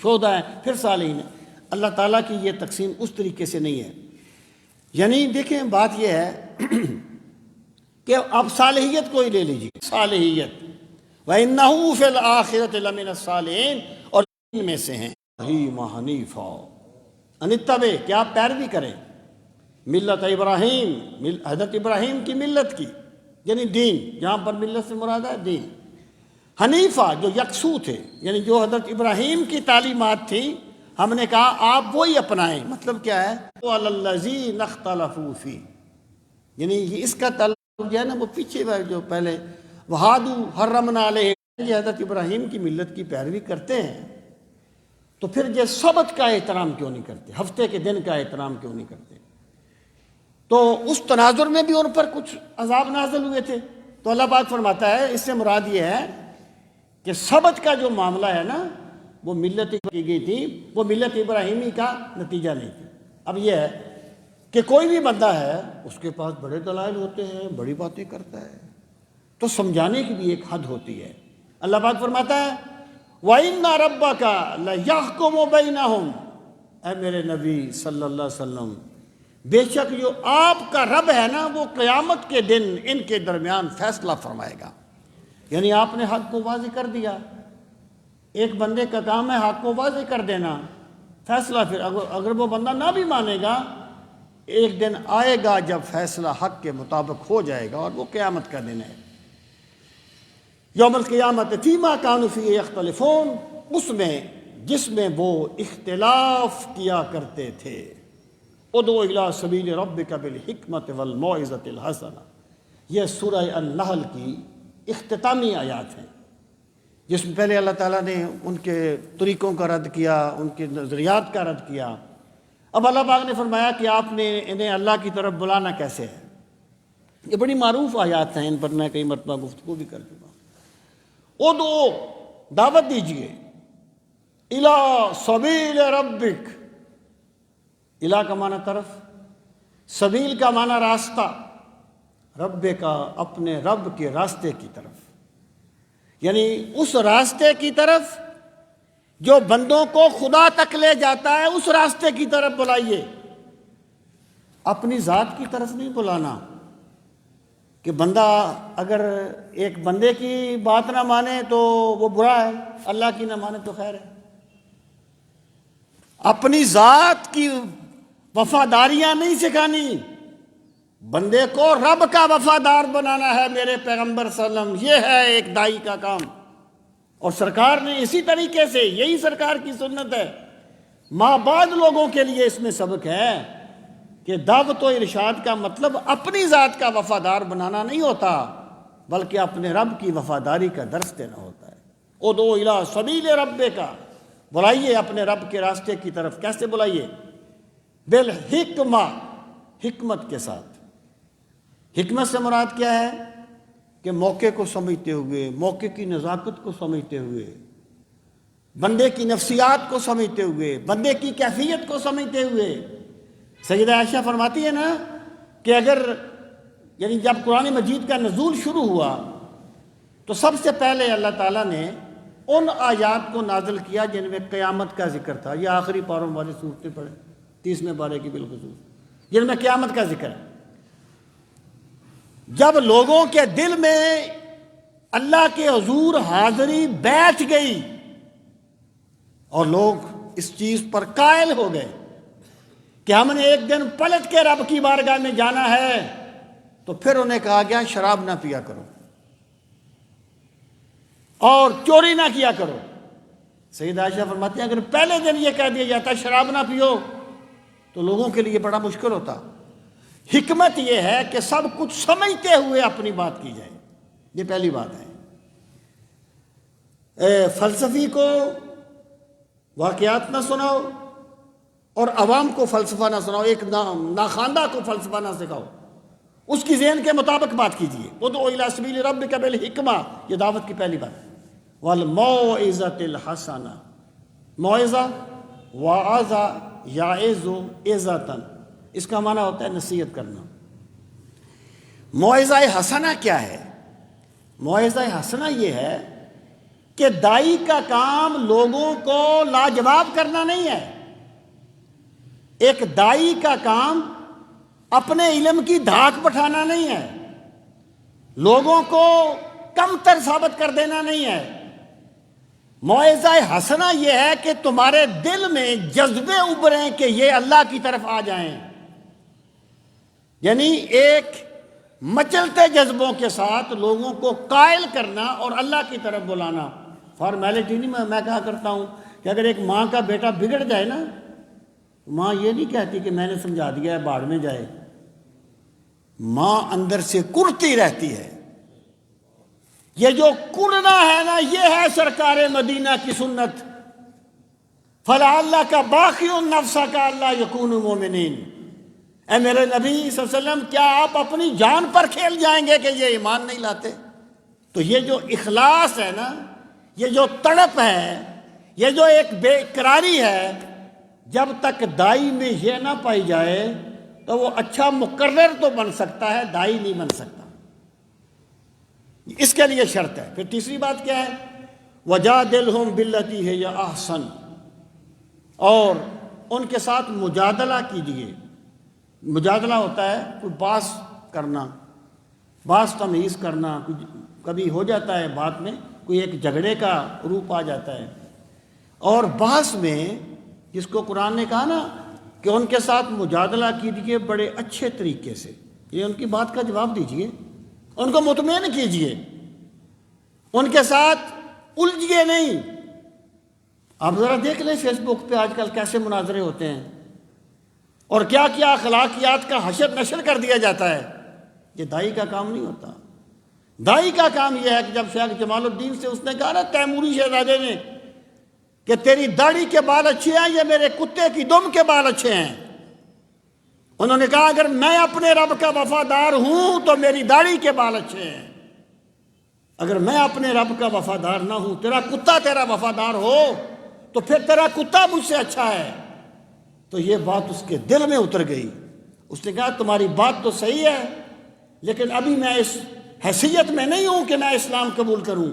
شہداء ہیں، پھر صالحین ہیں. اللہ تعالیٰ کی یہ تقسیم اس طریقے سے نہیں ہے. یعنی دیکھیں بات یہ ہے کہ آپ صالحیت کو ہی لے لیجیے. صالحیت وَإِنَّهُ فِي الْآخِرَةِ لَمِنَ الصَّالِحِينَ، اور ان میں سے ہیں حنیفا انتبہ، کہ آپ پیروی کریں ملت ابراہیم، حضرت ابراہیم کی ملت کی، یعنی دین. جہاں پر ملت سے مراد ہے دین. حنیفہ جو یکسو تھے، یعنی جو حضرت ابراہیم کی تعلیمات تھیں، ہم نے کہا آپ وہی اپنائیں. مطلب کیا ہے؟ وَعَلَى الَّذِينَ اخْتَلَفُوا فِيهِ، یعنی اس کا تعلق جو ہے نا وہ پیچھے جو پہلے وَهَادُوا حَرَّمْنَا عَلَيْهِ، یہ حضرت ابراہیم کی ملت کی پیروی کرتے ہیں، تو پھر یہ سبت کا احترام کیوں نہیں کرتے؟ ہفتے کے دن کا احترام کیوں نہیں کرتے؟ تو اس تناظر میں بھی ان پر کچھ عذاب نازل ہوئے تھے. تو اللہ پاک فرماتا ہے اس سے مراد یہ ہے کہ سبت کا جو معاملہ ہے نا وہ ملت کی گئی تھی، وہ ملت ابراہیمی کا نتیجہ نہیں تھی. اب یہ ہے کہ کوئی بھی بندہ ہے اس کے پاس بڑے دلائل ہوتے ہیں، بڑی باتیں کرتا ہے، تو سمجھانے کی بھی ایک حد ہوتی ہے. اللہ پاک فرماتا ہے وَإِنَّ رَبَّكَ لَيَحْكُمُ بَيْنَهُمْ، اے میرے نبی صلی اللہ علیہ وسلم بے شک جو آپ کا رب ہے نا وہ قیامت کے دن ان کے درمیان فیصلہ فرمائے گا. یعنی آپ نے حق کو واضح کر دیا. ایک بندے کا کام ہے حق کو واضح کر دینا، فیصلہ پھر اگر وہ بندہ نہ بھی مانے گا، ایک دن آئے گا جب فیصلہ حق کے مطابق ہو جائے گا، اور وہ قیامت کا دن ہے. یوم القیامت فیما کانوا فیہ یختلفون، اس میں جس میں وہ اختلاف کیا کرتے تھے. ادعو الی سبیل ربک بالحکمت والموعظۃ الحسنہ، یہ سورہ النحل کی اختتامی آیات ہیں، جس میں پہلے اللہ تعالیٰ نے ان کے طریقوں کا رد کیا، ان کے نظریات کا رد کیا. اب اللہ پاک نے فرمایا کہ آپ نے انہیں اللہ کی طرف بلانا کیسے ہے. یہ بڑی معروف آیات ہیں، ان پر میں کئی مرتبہ گفتگو بھی کر چکا ہوں. ادعو، دعوت دیجئے، الی سبیل ربک، الی کا معنی طرف، سبیل کا معنی راستہ، رب کا اپنے رب کے راستے کی طرف، یعنی اس راستے کی طرف جو بندوں کو خدا تک لے جاتا ہے، اس راستے کی طرف بلائیے. اپنی ذات کی طرف نہیں بلانا کہ بندہ اگر ایک بندے کی بات نہ مانے تو وہ برا ہے، اللہ کی نہ مانے تو خیر ہے. اپنی ذات کی وفاداریاں نہیں سکھانی، بندے کو رب کا وفادار بنانا ہے. میرے پیغمبر صلی اللہ علیہ وسلم، یہ ہے ایک دائی کا کام. اور سرکار نے اسی طریقے سے، یہی سرکار کی سنت ہے. ماں بعد لوگوں کے لیے اس میں سبق ہے کہ دعوت و ارشاد کا مطلب اپنی ذات کا وفادار بنانا نہیں ہوتا، بلکہ اپنے رب کی وفاداری کا درس دینا ہوتا ہے. ادعو الی سبیل ربک، بلائیے اپنے رب کے راستے کی طرف. کیسے بلائیے؟ بالحکمہ، حکمت کے ساتھ. حکمت سے مراد کیا ہے کہ موقع کو سمجھتے ہوئے، موقع کی نزاکت کو سمجھتے ہوئے، بندے کی نفسیات کو سمجھتے ہوئے، بندے کی کیفیت کو سمجھتے ہوئے. سیدہ عائشہ فرماتی ہے نا کہ اگر یعنی جب قرآن مجید کا نزول شروع ہوا تو سب سے پہلے اللہ تعالیٰ نے ان آیات کو نازل کیا جن میں قیامت کا ذکر تھا. یہ آخری پاروں والی صورتیں پڑھیں، 30ویں پارے کی بالخصوص، جن میں قیامت کا ذکر ہے. جب لوگوں کے دل میں اللہ کے حضور حاضری بیٹھ گئی اور لوگ اس چیز پر قائل ہو گئے کہ ہم نے ایک دن پلٹ کے رب کی بارگاہ میں جانا ہے، تو پھر انہیں کہا گیا شراب نہ پیا کرو اور چوری نہ کیا کرو. سیدہ عائشہ فرماتی ہیں اگر پہلے دن یہ کہہ دیا جاتا شراب نہ پیو تو لوگوں کے لیے بڑا مشکل ہوتا. حکمت یہ ہے کہ سب کچھ سمجھتے ہوئے اپنی بات کی جائے. یہ پہلی بات ہے. فلسفی کو واقعات نہ سناؤ اور عوام کو فلسفہ نہ سناؤ، ایک ناخواندہ کو فلسفہ نہ سکھاؤ، اس کی ذہن کے مطابق بات کیجیے. ادعو الی سبیل ربک بالحکمہ، یہ دعوت کی پہلی بات. والموعظۃ الحسنہ، موعظہ وعظ یعظ عظۃ، اس کا معنی ہوتا ہے نصیحت کرنا. موعظہ حسنہ کیا ہے؟ موعظہ حسنہ یہ ہے کہ دائی کا کام لوگوں کو لاجواب کرنا نہیں ہے. ایک دائی کا کام اپنے علم کی دھاک بٹھانا نہیں ہے، لوگوں کو کم تر ثابت کر دینا نہیں ہے. موعظہ حسنہ یہ ہے کہ تمہارے دل میں جذبے ابھریں کہ یہ اللہ کی طرف آ جائیں، یعنی ایک مچلتے جذبوں کے ساتھ لوگوں کو قائل کرنا اور اللہ کی طرف بلانا. فارمیلٹی نہیں. میں کہا کرتا ہوں کہ اگر ایک ماں کا بیٹا بگڑ جائے نا، ماں یہ نہیں کہتی کہ میں نے سمجھا دیا ہے باڑ میں جائے. ماں اندر سے کڑتی رہتی ہے. یہ جو کڑنا ہے نا، یہ ہے سرکار مدینہ کی سنت. فَلَعَلَّكَ بَاخِعٌ نَفْسَكَ أَلَّا يَكُونُوا مُؤْمِنِينَ. اے میرے نبی صلی اللہ علیہ وسلم، کیا آپ اپنی جان پر کھیل جائیں گے کہ یہ ایمان نہیں لاتے؟ تو یہ جو اخلاص ہے نا، یہ جو تڑپ ہے، یہ جو ایک بے اقراری ہے، جب تک دائی میں یہ نہ پائی جائے تو وہ اچھا مقرر تو بن سکتا ہے، دائی نہیں بن سکتا. اس کے لیے شرط ہے. پھر تیسری بات کیا ہے؟ وَجَادِلْهُمْ بِالَّتِي هِيَ أَحْسَنُ، اور ان کے ساتھ مجادلہ کیجیے. مجادلہ ہوتا ہے کوئی باس کرنا، باس تمیز کرنا، کبھی ہو جاتا ہے بات میں کوئی ایک جھگڑے کا روپ آ جاتا ہے، اور بحث میں جس کو قرآن نے کہا نا کہ ان کے ساتھ مجادلہ کیجیے بڑے اچھے طریقے سے، یہ ان کی بات کا جواب دیجیے، ان کو مطمئن کیجیے، ان کے ساتھ الجھیے نہیں۔ آپ ذرا دیکھ لیں فیس بک پہ آج کل کیسے مناظرے ہوتے ہیں اور کیا کیا اخلاقیات کا حشر نشر کر دیا جاتا ہے۔ یہ داعی کا کام نہیں ہوتا۔ داعی کا کام یہ ہے کہ جب شیخ جمال الدین سے اس نے کہا نا تیموری شہزادے نے کہ تیری داڑھی کے بال اچھے ہیں یا میرے کتے کی دم کے بال اچھے ہیں، انہوں نے کہا اگر میں اپنے رب کا وفادار ہوں تو میری داڑھی کے بال اچھے ہیں، اگر میں اپنے رب کا وفادار نہ ہوں، تیرا کتا تیرا وفادار ہو تو پھر تیرا کتا مجھ سے اچھا ہے۔ تو یہ بات اس کے دل میں اتر گئی، اس نے کہا تمہاری بات تو صحیح ہے لیکن ابھی میں اس حیثیت میں نہیں ہوں کہ میں اسلام قبول کروں،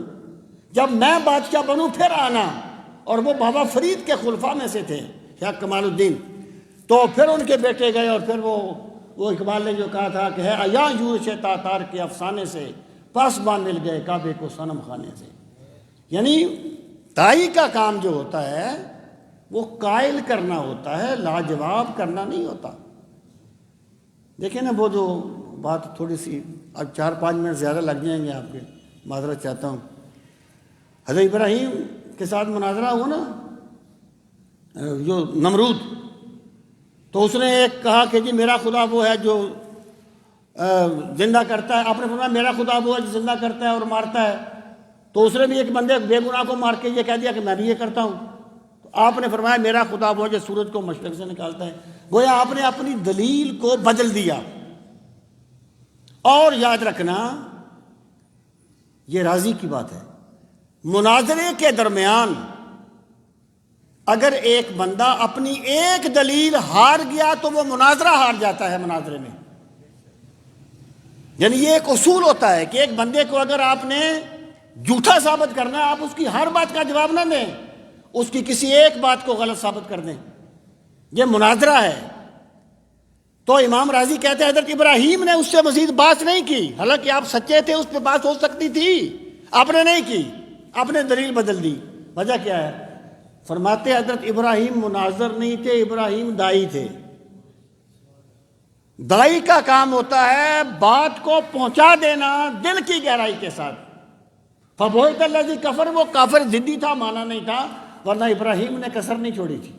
جب میں بادشاہ بنوں پھر آنا۔ اور وہ بابا فرید کے خلفاء میں سے تھے شیخ کمال الدین، تو پھر ان کے بیٹے گئے، اور پھر وہ اقبال نے جو کہا تھا کہ ہے ایا یورش تاتار کے افسانے سے پاسبان مل گئے کعبے کو صنم خانے سے۔ یعنی داعی کا کام جو ہوتا ہے وہ قائل کرنا ہوتا ہے، لاجواب کرنا نہیں ہوتا۔ دیکھیں نا وہ جو بات تھوڑی سی اب 4-5 منٹ زیادہ لگ جائیں گے آپ کے، معذرت چاہتا ہوں۔ حضرت ابراہیم کے ساتھ مناظرہ ہوا نا جو نمرود، تو اس نے ایک کہا کہ جی میرا خدا وہ ہے جو زندہ کرتا ہے، آپ نے فرمایا میرا خدا وہ ہے جو زندہ کرتا ہے اور مارتا ہے، تو اس نے بھی ایک بندے بے گناہ کو مار کے یہ کہہ دیا کہ میں بھی یہ کرتا ہوں، تو آپ نے فرمایا میرا خدا وہ ہے جو سورج کو مشرق سے نکالتا ہے۔ گویا آپ نے اپنی دلیل کو بدل دیا۔ اور یاد رکھنا یہ راضی کی بات ہے، مناظرے کے درمیان اگر ایک بندہ اپنی ایک دلیل ہار گیا تو وہ مناظرہ ہار جاتا ہے مناظرے میں۔ یعنی یہ ایک اصول ہوتا ہے کہ ایک بندے کو اگر آپ نے جھوٹا ثابت کرنا ہے، آپ اس کی ہر بات کا جواب نہ دیں، اس کی کسی ایک بات کو غلط ثابت کر دیں، یہ مناظرہ ہے۔ تو امام راضی کہتے ہیں حضرت ابراہیم نے اس سے مزید بات نہیں کی، حالانکہ آپ سچے تھے، اس پہ بات ہو سکتی تھی، آپ نے نہیں کی، آپ نے دلیل بدل دی۔ وجہ کیا ہے؟ فرماتے حضرت ابراہیم مناظر نہیں تھے، ابراہیم داعی تھے۔ داعی کا کام ہوتا ہے بات کو پہنچا دینا دل کی گہرائی کے ساتھ۔ فَبُہِتَ الَّذِي كَفَرَ، وہ کافر ضدی تھا، مانا نہیں تھا، ورنہ ابراہیم نے کسر نہیں چھوڑی تھی۔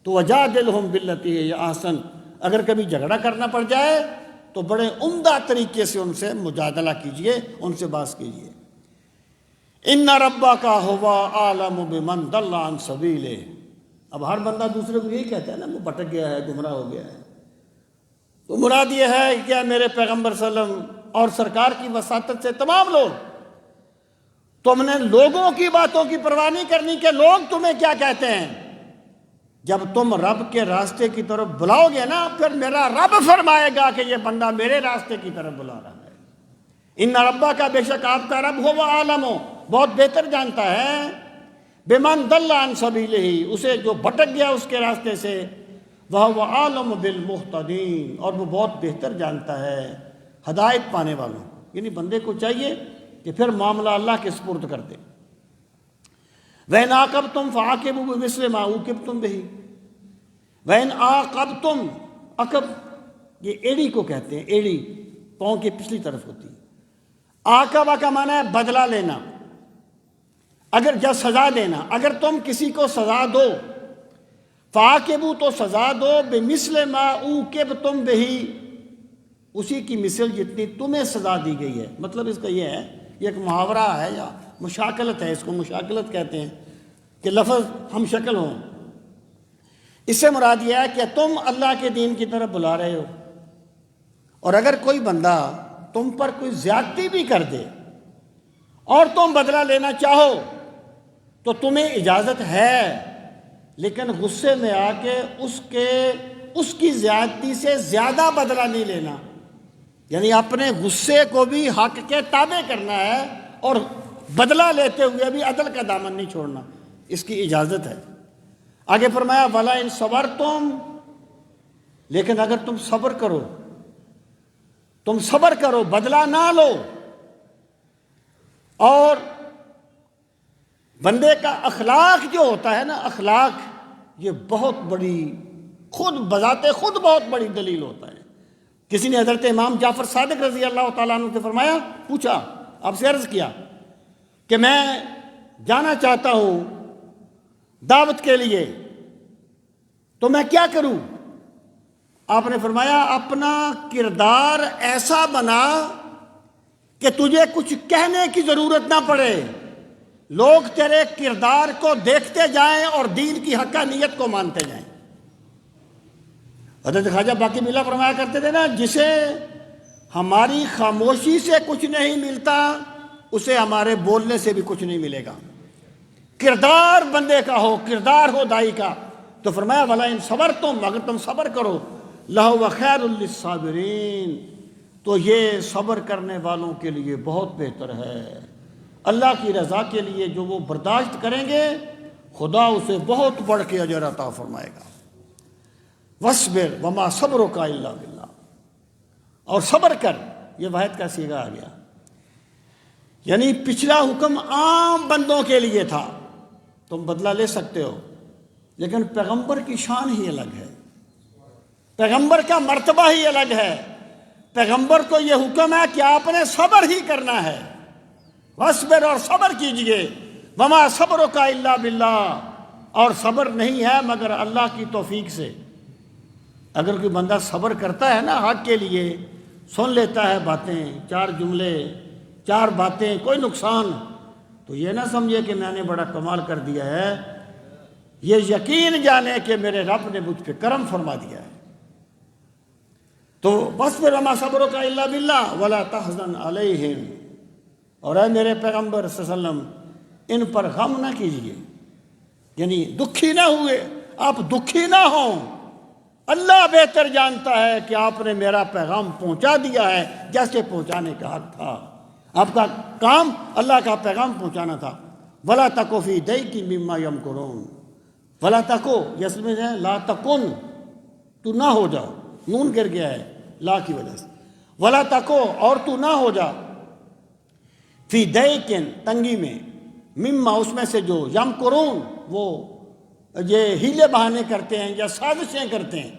تو وَجَادِلْهُمْ بِالَّتِي هِيَ أَحْسَنُ، اگر کبھی جھگڑا کرنا پڑ جائے تو بڑے عمدہ طریقے سے ان سے مجادلہ کیجئے، ان سے بحث کیجئے۔ إِنَّ رَبَّكَ هُوَ أَعْلَمُ بِمَنْ ضَلَّ عَنْ سَبِيلِهِ۔ اب ہر بندہ دوسرے کو یہی کہتا ہے نا وہ بھٹک گیا ہے، گمراہ ہو گیا ہے۔ تو مراد یہ ہے کہ کیا میرے پیغمبر صلی اللہ علیہ وسلم اور سرکار کی وساطت سے تمام لوگ، تم نے لوگوں کی باتوں کی پرواہ نہیں کرنی کہ لوگ تمہیں کیا کہتے ہیں۔ جب تم رب کے راستے کی طرف بلاؤ گے نا، پھر میرا رب فرمائے گا کہ یہ بندہ میرے راستے کی طرف بلا رہا ہے۔ ان ربا کا، بے شک آپ کا رب ہو عالم ہو، بہت بہتر جانتا ہے، بمن ضل عن سبیلہ، اسے جو بھٹک گیا اس کے راستے سے، وہ عالم بالمہتدین، اور وہ بہت بہتر جانتا ہے ہدایت پانے والوں۔ یعنی بندے کو چاہیے کہ پھر معاملہ اللہ کے سپرد کر دے۔ وَإِنْ عَاقَبْتُمْ فَعَاقِبُوا بِمِثْلِ مَا عُوقِبْتُمْ بِهِ وَإِنْ عَاقَبْتُمْ، عقب یہ ایڑی کو کہتے ہیں، ایڑی پاؤں کی پچھلی طرف ہوتی ہے۔ عاقبہ کا معنی ہے بدلہ لینا، اگر جب سزا دینا، اگر تم کسی کو سزا دو، فَعَاقِبُوا تو سزا دو، بِمِثْلِ مَا عُوقِبْتُمْ بِهِ، اسی کی مثل جتنی تمہیں سزا دی گئی ہے۔ مطلب اس کا یہ ہے، یہ ایک محاورہ ہے یا مشاکلت ہے، اس کو مشاکلت کہتے ہیں کہ لفظ ہم شکل ہوں۔ اس سے مراد یہ ہے کہ تم اللہ کے دین کی طرف بلا رہے ہو، اور اگر کوئی بندہ تم پر کوئی زیادتی بھی کر دے اور تم بدلہ لینا چاہو تو تمہیں اجازت ہے، لیکن غصے میں آ کے اس کی زیادتی سے زیادہ بدلہ نہیں لینا۔ یعنی اپنے غصے کو بھی حق کے تابع کرنا ہے اور بدلہ لیتے ہوئے بھی عدل کا دامن نہیں چھوڑنا، اس کی اجازت ہے۔ آگے فرمایا وَلَئِن صَبَرْتُمْ، لیکن اگر تم صبر کرو بدلہ نہ لو، اور بندے کا اخلاق جو ہوتا ہے نا، اخلاق یہ بہت بڑی خود بذات خود بہت بڑی دلیل ہوتا ہے۔ کسی نے حضرت امام جعفر صادق رضی اللہ تعالیٰ عنہ سے فرمایا، پوچھا، آپ سے عرض کیا کہ میں جانا چاہتا ہوں دعوت کے لیے، تو میں کیا کروں؟ آپ نے فرمایا اپنا کردار ایسا بنا کہ تجھے کچھ کہنے کی ضرورت نہ پڑے، لوگ تیرے کردار کو دیکھتے جائیں اور دین کی حقانیت کو مانتے جائیں۔ حضرت خواجہ باقی ملا فرمایا کرتے تھے نا، جسے ہماری خاموشی سے کچھ نہیں ملتا اسے ہمارے بولنے سے بھی کچھ نہیں ملے گا۔ کردار بندے کا ہو، کردار ہو دائی کا، تو فرمایا وَلَا إِن صَبَرْتُمْ، اگر تم صبر کرو لَهُوَ خَيْرٌ لِلصَّابِرِينَ، تو یہ صبر کرنے والوں کے لیے بہت بہتر ہے۔ اللہ کی رضا کے لیے جو وہ برداشت کریں گے، خدا اسے بہت بڑھ کے اجر عطا فرمائے گا۔ وَاصْبِرْ وَمَا صَبْرُكَ إِلَّا بِاللَّهِ، اور صبر کر، یہ واحد کا صیغہ آ گیا، یعنی پچھلا حکم عام بندوں کے لیے تھا، تم بدلہ لے سکتے ہو، لیکن پیغمبر کی شان ہی الگ ہے، پیغمبر کا مرتبہ ہی الگ ہے۔ پیغمبر کو یہ حکم ہے کہ آپ نے صبر ہی کرنا ہے، وَاصْبِرْ، اور صبر کیجئے، وَمَا صَبْرُكَ إِلَّا بِاللَّهِ، اور صبر نہیں ہے مگر اللہ کی توفیق سے۔ اگر کوئی بندہ صبر کرتا ہے نا حق کے لیے، سن لیتا ہے باتیں، چار جملے، چار باتیں، کوئی نقصان، تو یہ نہ سمجھے کہ میں نے بڑا کمال کر دیا ہے، یہ یقین جانے کہ میرے رب نے مجھ پہ کرم فرما دیا ہے۔ تو وَاصْبِرْ وَمَا صَبْرُكَ إِلَّا بِاللَّهِ وَلَا تَحْزَنْ عَلَيْهِمْ، اور اے میرے پیغمبر صلی اللہ علیہ وسلم ان پر غم نہ کیجیے، یعنی دکھی نہ ہوئے، آپ دکھی نہ ہوں، اللہ بہتر جانتا ہے کہ آپ نے میرا پیغام پہنچا دیا ہے جیسے پہنچانے کا حق تھا، آپ کا کام اللہ کا پیغام پہنچانا تھا۔ وَلَا تَكُ فِي ضَيْقٍ مِّمَّا يَمْكُرُونَ، وَلَا تَكُ، یہ اصل میں ہے لا تکن، تو نہ ہو جا، نون گر گیا ہے لا کی وجہ سے، وَلَا تَكُ، اور تو نہ ہو جا، فی ضَيْقٍ، تنگی میں، مما، اس میں سے جو، یمکرون، وہ یہ ہیلے بہانے کرتے ہیں یا سازشیں کرتے ہیں،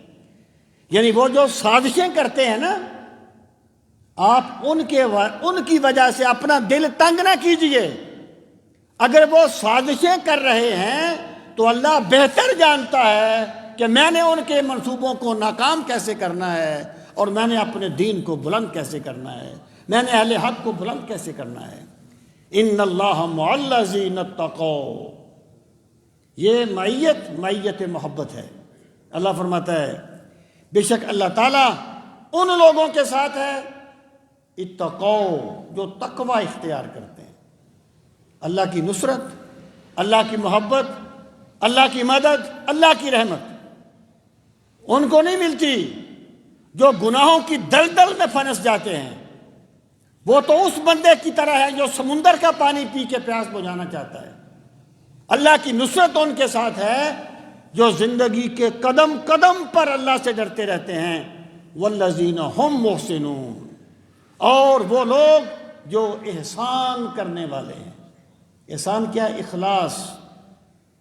یعنی وہ جو سازشیں کرتے ہیں نا، آپ ان کی وجہ سے اپنا دل تنگ نہ کیجئے۔ اگر وہ سازشیں کر رہے ہیں تو اللہ بہتر جانتا ہے کہ میں نے ان کے منصوبوں کو ناکام کیسے کرنا ہے، اور میں نے اپنے دین کو بلند کیسے کرنا ہے، میں نے اہل حق کو بلند کیسے کرنا ہے۔ ان اللہ مع الذین اتقوا، یہ معیت محبت ہے۔ اللہ فرماتا ہے بے شک اللہ تعالیٰ ان لوگوں کے ساتھ ہے اتقوا، جو تقوی اختیار کرتے ہیں۔ اللہ کی نصرت، اللہ کی محبت، اللہ کی مدد، اللہ کی رحمت ان کو نہیں ملتی جو گناہوں کی دلدل میں پھنس جاتے ہیں۔ وہ تو اس بندے کی طرح ہے جو سمندر کا پانی پی کے پیاس بجھانا چاہتا ہے۔ اللہ کی نصرت ان کے ساتھ ہے جو زندگی کے قدم قدم پر اللہ سے ڈرتے رہتے ہیں، والذین هم محسنون، اور وہ لوگ جو احسان کرنے والے ہیں۔ احسان کیا؟ اخلاص۔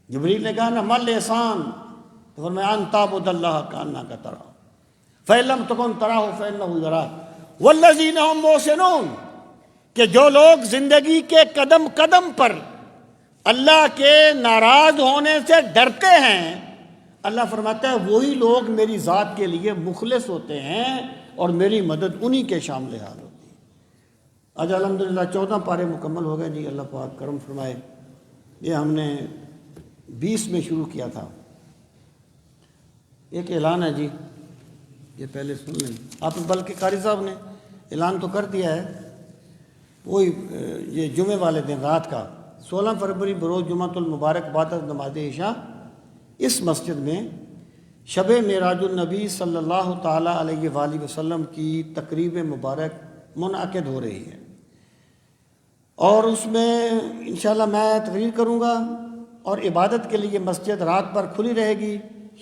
جبریل نے کہا نا مل احسان، تو فرمایا ان تعبد اللہ کانک تراہ فإن لم تکن تراہ فإنہ یراک والذین هم محسنون، کہ جو لوگ زندگی کے قدم قدم پر اللہ کے ناراض ہونے سے ڈرتے ہیں، اللہ فرماتا ہے وہی لوگ میری ذات کے لیے مخلص ہوتے ہیں اور میری مدد انہی کے شامل حال ہوتی ہے۔ آج الحمدللہ 14 پارے مکمل ہو گئے جی، اللہ پاک کرم فرمائے۔ یہ ہم نے 20 میں شروع کیا تھا۔ ایک اعلان ہے جی، یہ پہلے سن لیں آپ، بلکہ قاری صاحب نے اعلان تو کر دیا ہے، وہی یہ جمعے والے دن رات کا 16 فروری بروز جمعۃ المبارک بعد از نماز عشاء اس مسجد میں شب معراج النبی صلی اللہ تعالیٰ علیہ وآلہ وسلم کی تقریب مبارک منعقد ہو رہی ہے، اور اس میں انشاءاللہ میں تقریر کروں گا، اور عبادت کے لیے مسجد رات بھر کھلی رہے گی،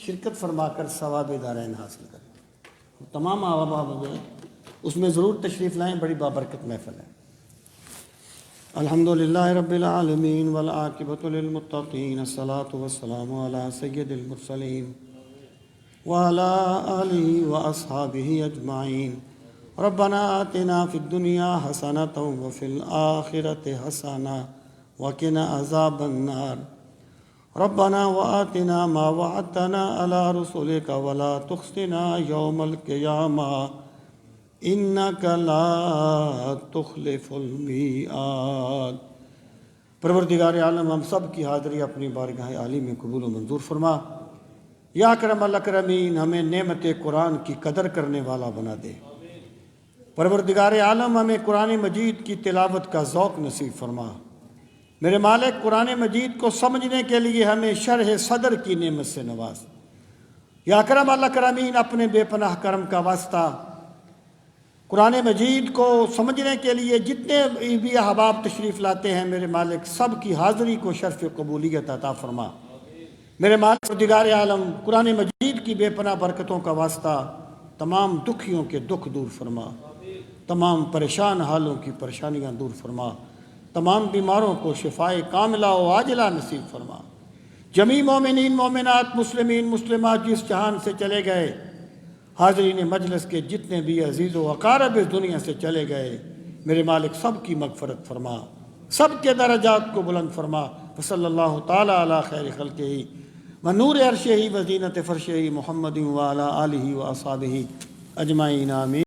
شرکت فرما کر ثواب دارین حاصل کریں۔ تمام احباب جو ہیں اس میں ضرور تشریف لائیں، بڑی بابرکت محفل ہے۔ الحمدللہ رب العالمین والعاقبۃ للمتقین، الصلاۃ والسلام علی سید المرسلین وعلی آلہ واصحابہ اجمعین۔ ربنا آتنا فی الدنیا حسنۃ وفی الآخرۃ حسنۃ وقنا عذاب النار۔ ربنا وآتنا ما وعدتنا علی رسلک ولا تخزنا یوم القیامہ انک لا تخلف المیعاد۔ پروردگار عالم ہم سب کی حاضری اپنی بارگاہ عالی میں قبول و منظور فرما۔ یا اکرم الاکرمین، ہمیں نعمت قرآن کی قدر کرنے والا بنا دے۔ پروردگار عالم ہمیں قرآن مجید کی تلاوت کا ذوق نصیب فرما۔ میرے مالک، قرآن مجید کو سمجھنے کے لیے ہمیں شرح صدر کی نعمت سے نواز۔ یا اکرم الاکرمین، اپنے بے پناہ کرم کا واسطہ قرآن مجید کو سمجھنے کے لیے جتنے بھی احباب تشریف لاتے ہیں میرے مالک، سب کی حاضری کو شرف قبولیت عطا فرما۔ میرے مالک پروردگار عالم، قرآن مجید کی بے پناہ برکتوں کا واسطہ تمام دکھیوں کے دکھ دور فرما، تمام پریشان حالوں کی پریشانیاں دور فرما، تمام بیماروں کو شفائے کاملہ و عاجلہ نصیب فرما۔ جمیع مومنین مومنات مسلمین مسلمات جس جہان سے چلے گئے، حاضرین مجلس کے جتنے بھی عزیز و اقارب اس دنیا سے چلے گئے، میرے مالک سب کی مغفرت فرما، سب کے درجات کو بلند فرما۔ وصلی اللہ تعالی علی خیر خلقہ و نور عرشہ و زینت فرشہ محمد و علی آلہ و اصحابہ اجمعین، آمین۔